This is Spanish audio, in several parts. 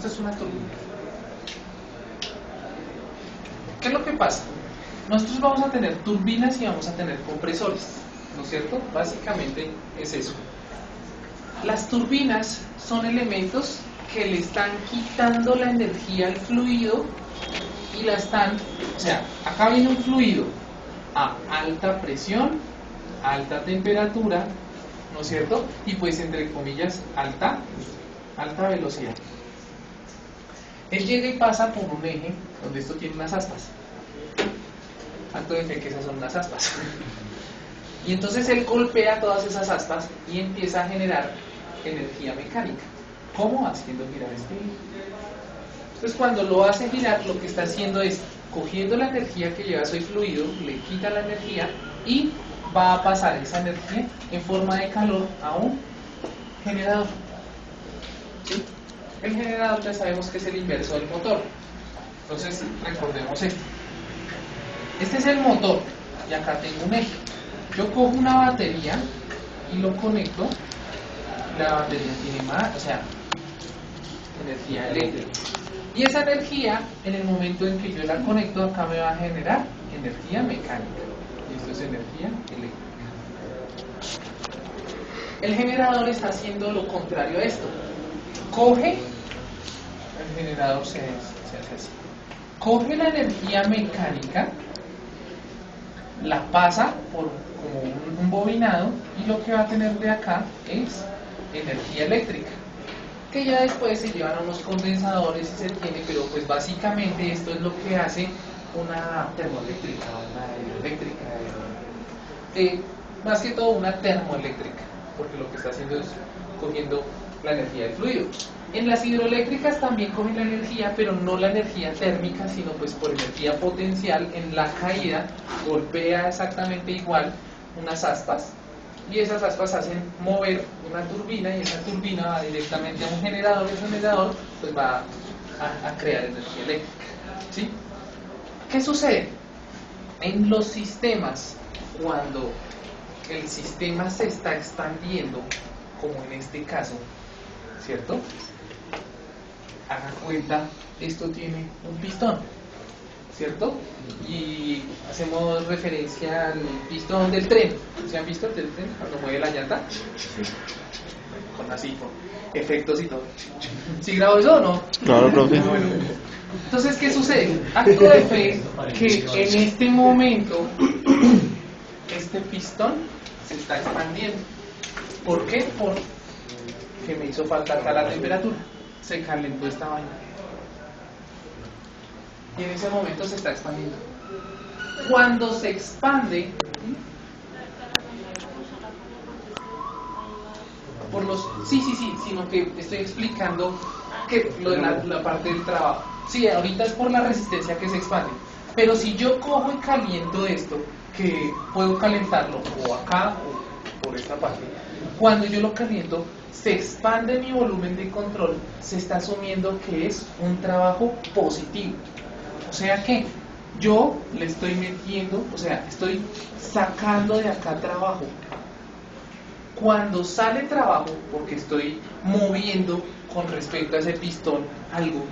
Esto es una turbina. ¿Qué es lo que pasa? Nosotros vamos a tener turbinas y vamos a tener compresores, ¿no es cierto? Básicamente es eso. Las turbinas son elementos que le están quitando la energía al fluido y la están, o sea, acá viene un fluido a alta presión, alta temperatura, ¿no es cierto? Y pues entre comillas alta velocidad. Él llega y pasa por un eje donde esto tiene unas aspas. Acto de fe que esas son unas aspas. Y entonces él golpea todas esas aspas y empieza a generar energía mecánica. ¿Cómo? Haciendo girar este eje. Entonces cuando lo hace girar, lo que está haciendo es cogiendo la energía que lleva su fluido, le quita la energía y va a pasar esa energía en forma de calor a un generador. ¿Sí? El generador ya sabemos que es el inverso del motor. Entonces recordemos esto. Este es el motor y acá tengo un eje. Yo cojo una batería y lo conecto. La batería tiene más, o sea, energía eléctrica. Y esa energía, en el momento en que yo la conecto, acá me va a generar energía mecánica. Y esto es energía eléctrica. El generador está haciendo lo contrario a esto. Coge, el generador se hace así. Coge la energía mecánica, la pasa por como un bobinado y lo que va a tener de acá es energía eléctrica, que ya después se llevan a unos condensadores y se tiene, pero pues básicamente esto es lo que hace una termoeléctrica, una hidroeléctrica, más que todo una termoeléctrica, porque lo que está haciendo es cogiendo la energía del fluido. En las hidroeléctricas también cogen la energía, pero no la energía térmica, sino pues por energía potencial. En la caída golpea exactamente igual unas aspas y esas aspas hacen mover una turbina y esa turbina va directamente a un generador y el generador pues va a crear energía eléctrica. ¿Sí? ¿Qué sucede? En los sistemas, cuando el sistema se está expandiendo, como en este caso, ¿cierto? Haga cuenta, esto tiene un pistón, ¿cierto? Y hacemos referencia al pistón del tren. ¿Se han visto el del tren cuando mueve la llanta? Con así, con efectos y todo. ¿Sí grabo eso o no? Claro, profe. Bueno. Entonces, ¿qué sucede? Acto de fe que en este momento este pistón se está expandiendo. ¿Por qué? Porque me hizo falta acá la temperatura. Se calentó esta vaina. Y en ese momento se está expandiendo. Cuando se expande, por los... Sí, sino que estoy explicando que lo de la parte del trabajo. Sí, ahorita es por la resistencia que se expande. Pero si yo cojo y caliento esto, que puedo calentarlo o acá o por esta parte, cuando yo lo caliento, se expande mi volumen de control, se está asumiendo que es un trabajo positivo. O sea que yo le estoy metiendo, o sea, estoy sacando de acá trabajo. Cuando sale trabajo, porque estoy moviendo con respecto a ese pistón algo,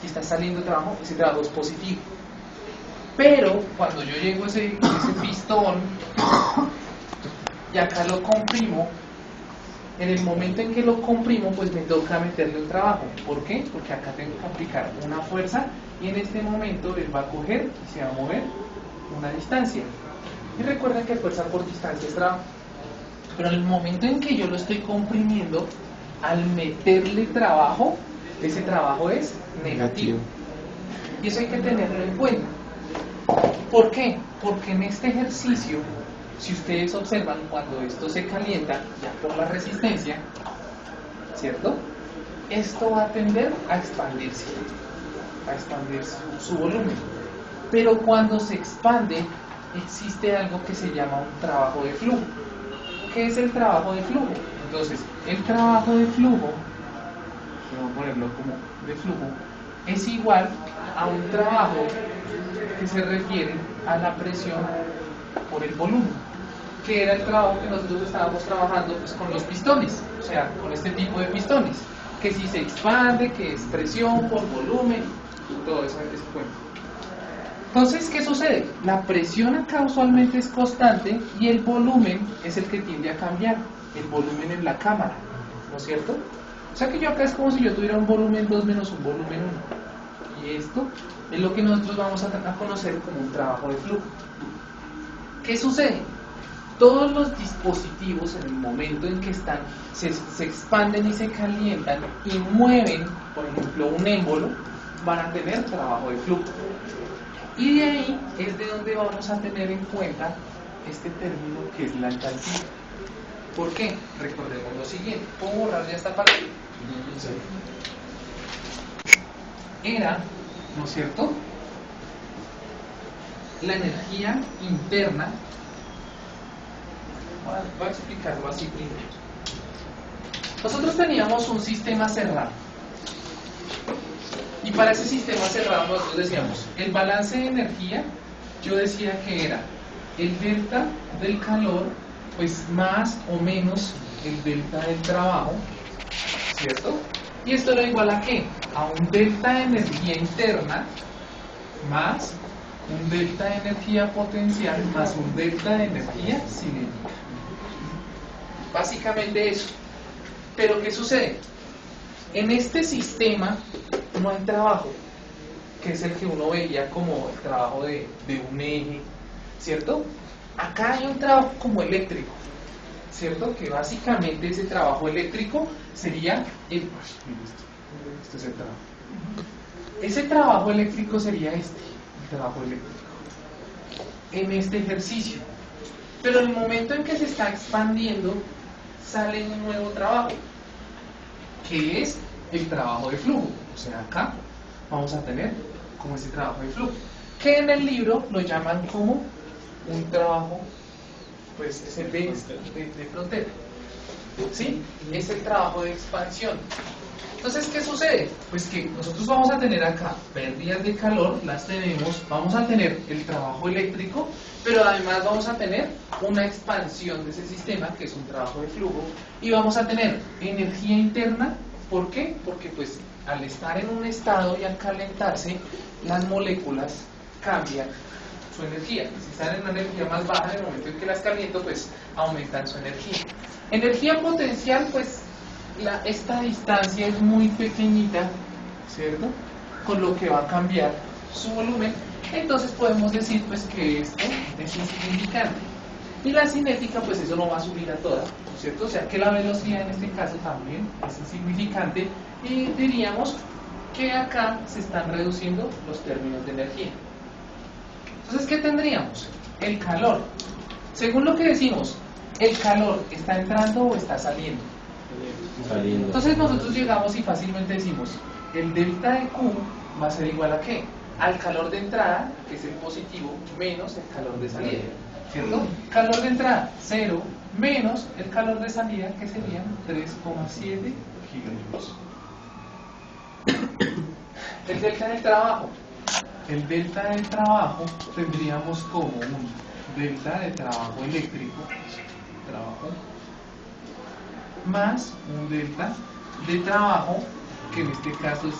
y está saliendo trabajo, ese trabajo es positivo. Pero cuando yo llego a ese pistón y acá lo comprimo, en el momento en que lo comprimo, pues me toca meterle un trabajo. ¿Por qué? Porque acá tengo que aplicar una fuerza y en este momento él va a coger y se va a mover una distancia. Y recuerden que fuerza por distancia es trabajo. Pero en el momento en que yo lo estoy comprimiendo, al meterle trabajo, ese trabajo es negativo. Y eso hay que tenerlo en cuenta. ¿Por qué? Porque en este ejercicio, si ustedes observan, cuando esto se calienta, ya por la resistencia, ¿cierto? Esto va a tender a expandir su volumen. Pero cuando se expande, existe algo que se llama un trabajo de flujo. ¿Qué es el trabajo de flujo? Entonces, el trabajo de flujo, vamos a ponerlo como de flujo, es igual a un trabajo que se refiere a la presión por el volumen, que era el trabajo que nosotros estábamos trabajando pues, con los pistones, o sea, con este tipo de pistones. que si se expande, que es presión por volumen, todo ese cuento. Entonces, ¿qué sucede? La presión acá usualmente es constante y el volumen es el que tiende a cambiar, el volumen en la cámara, ¿no es cierto? O sea que yo acá es como si yo tuviera un volumen 2 menos un volumen 1. Y esto es lo que nosotros vamos a conocer como un trabajo de flujo. ¿Qué sucede? Todos los dispositivos en el momento en que están, se expanden y se calientan y mueven, por ejemplo, un émbolo, van a tener trabajo de flujo. Y de ahí es de donde vamos a tener en cuenta este término que es la entalpía. ¿Por qué? Recordemos lo siguiente. ¿Puedo borrar ya esta parte? Era, ¿no es cierto?, la energía interna. Voy a explicarlo así primero. Nosotros teníamos un sistema cerrado. Y para ese sistema cerrado nosotros decíamos, el balance de energía, yo decía que era el delta del calor, pues más o menos el delta del trabajo, ¿cierto? Y esto era igual a ¿qué? A un delta de energía interna más un delta de energía potencial más un delta de energía cinética. Básicamente eso. Pero ¿qué sucede? En este sistema no hay trabajo, que es el que uno veía como el trabajo de un eje, ¿cierto? Acá hay un trabajo como eléctrico, ¿cierto? Que básicamente ese trabajo eléctrico sería el... Este es el trabajo. Ese trabajo eléctrico sería el trabajo eléctrico en este ejercicio. Pero en el momento en que se está expandiendo, sale un nuevo trabajo, que es el trabajo de flujo. O sea, acá vamos a tener como ese trabajo de flujo, que en el libro lo llaman como un trabajo, pues es el de frontera, ¿sí? Es el trabajo de expansión. Entonces, ¿qué sucede? Pues que nosotros vamos a tener acá pérdidas de calor, las tenemos, vamos a tener el trabajo eléctrico, pero además vamos a tener una expansión de ese sistema, que es un trabajo de flujo, y vamos a tener energía interna. ¿Por qué? Porque pues al estar en un estado y al calentarse, las moléculas cambian su energía. Si están en una energía más baja, en el momento en que las caliento, pues aumentan su energía. Energía potencial, pues esta distancia es muy pequeñita, ¿cierto? Con lo que va a cambiar su volumen, entonces podemos decir pues que esto es insignificante. Y la cinética, pues eso no va a subir a toda, ¿cierto? O sea que la velocidad en este caso también es insignificante y diríamos que acá se están reduciendo los términos de energía. Entonces, ¿qué tendríamos? El calor. Según lo que decimos, ¿el calor está entrando o está saliendo? Saliendo. Entonces nosotros llegamos y fácilmente decimos, el delta de Q va a ser igual a ¿qué? Al calor de entrada, que es el positivo, menos el calor de salida, ¿cierto? Calor de entrada, 0, menos el calor de salida, que serían 3,7 gigajoules. El delta del trabajo. El delta del trabajo tendríamos como un delta de trabajo eléctrico, trabajo, más un delta de trabajo, que en este caso es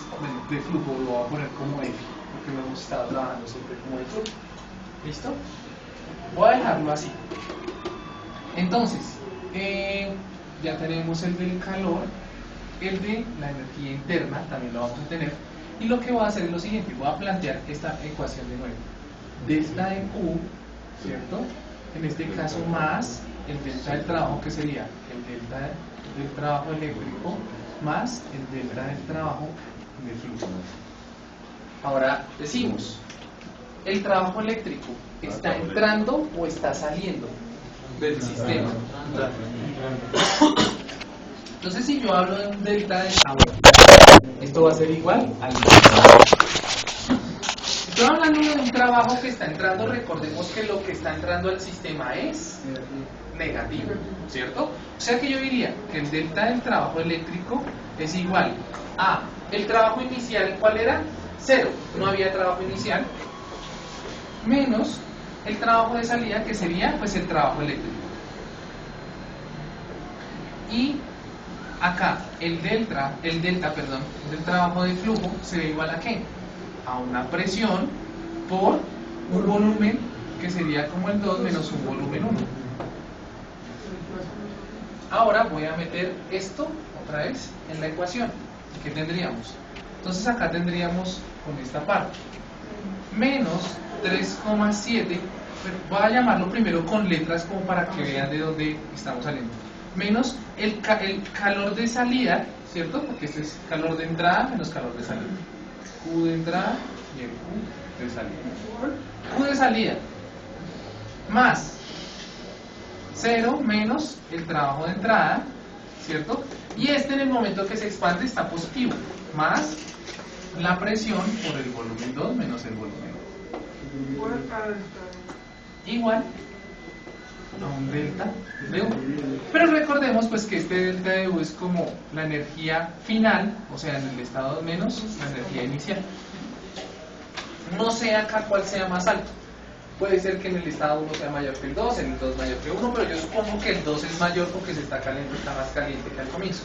de flujo, lo voy a poner como F, porque lo hemos estado trabajando siempre como de flujo. ¿Listo? Voy a dejarlo así. Entonces, ya tenemos el del calor, el de la energía interna, también lo vamos a tener. Y lo que voy a hacer es lo siguiente, voy a plantear esta ecuación de nuevo. Delta de Q, ¿cierto? En este caso más el delta del trabajo, que sería el delta del trabajo eléctrico, más el delta del trabajo de flujo. Ahora decimos, ¿el trabajo eléctrico está entrando o está saliendo del sistema? Entonces, si yo hablo de un delta de trabajo, esto va a ser igual al estoy hablando de un trabajo que está entrando. Recordemos que lo que está entrando al sistema es negativo, ¿cierto? O sea que yo diría que el delta del trabajo eléctrico es igual a el trabajo inicial. ¿Cuál era? 0, no había trabajo inicial, menos el trabajo de salida, que sería pues el trabajo eléctrico. Y acá el delta, perdón, del trabajo de flujo se ve igual a ¿qué? A una presión por un volumen que sería como el 2 menos un volumen 1. Ahora voy a meter esto otra vez en la ecuación. ¿Qué tendríamos? Entonces acá tendríamos con esta parte menos 3,7, voy a llamarlo primero con letras como para que vean de dónde estamos saliendo, menos el calor de salida, ¿cierto? Porque este es calor de entrada menos calor de salida, Q de entrada y el Q de salida. Q de salida más 0 menos el trabajo de entrada, ¿cierto? Y este en el momento que se expande está positivo, más la presión por el volumen 2 menos el volumen 1. Igual a un delta de U. Pero recordemos pues que este delta de U es como la energía final, o sea, en el estado menos la energía inicial. No sé acá cuál sea más alto. Puede ser que en el estado 1 sea mayor que el 2, en el 2 mayor que 1, pero yo supongo que el 2 es mayor porque se está más caliente que al comienzo.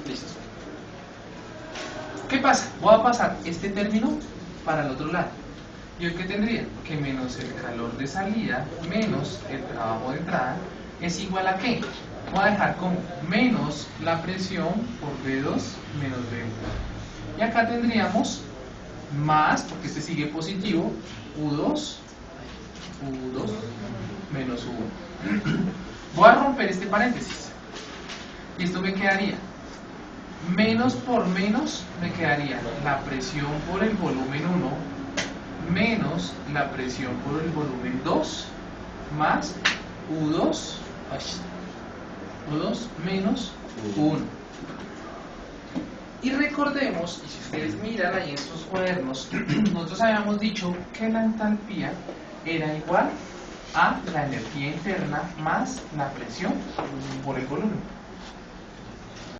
Listo. ¿Qué pasa? Voy a pasar este término para el otro lado. ¿Y hoy qué tendría? Que menos el calor de salida menos el trabajo de entrada es igual a ¿qué? Voy a dejar como menos la presión por V2 menos V1. Y acá tendríamos más, porque este sigue positivo, U2 menos U1. Voy a romper este paréntesis. Y esto me quedaría menos por menos, me quedaría la presión por el volumen 1 menos la presión por el volumen 2 más U2 menos U1. Y recordemos, y si ustedes miran ahí en sus cuadernos, nosotros habíamos dicho que la entalpía era igual a la energía interna más la presión por el volumen.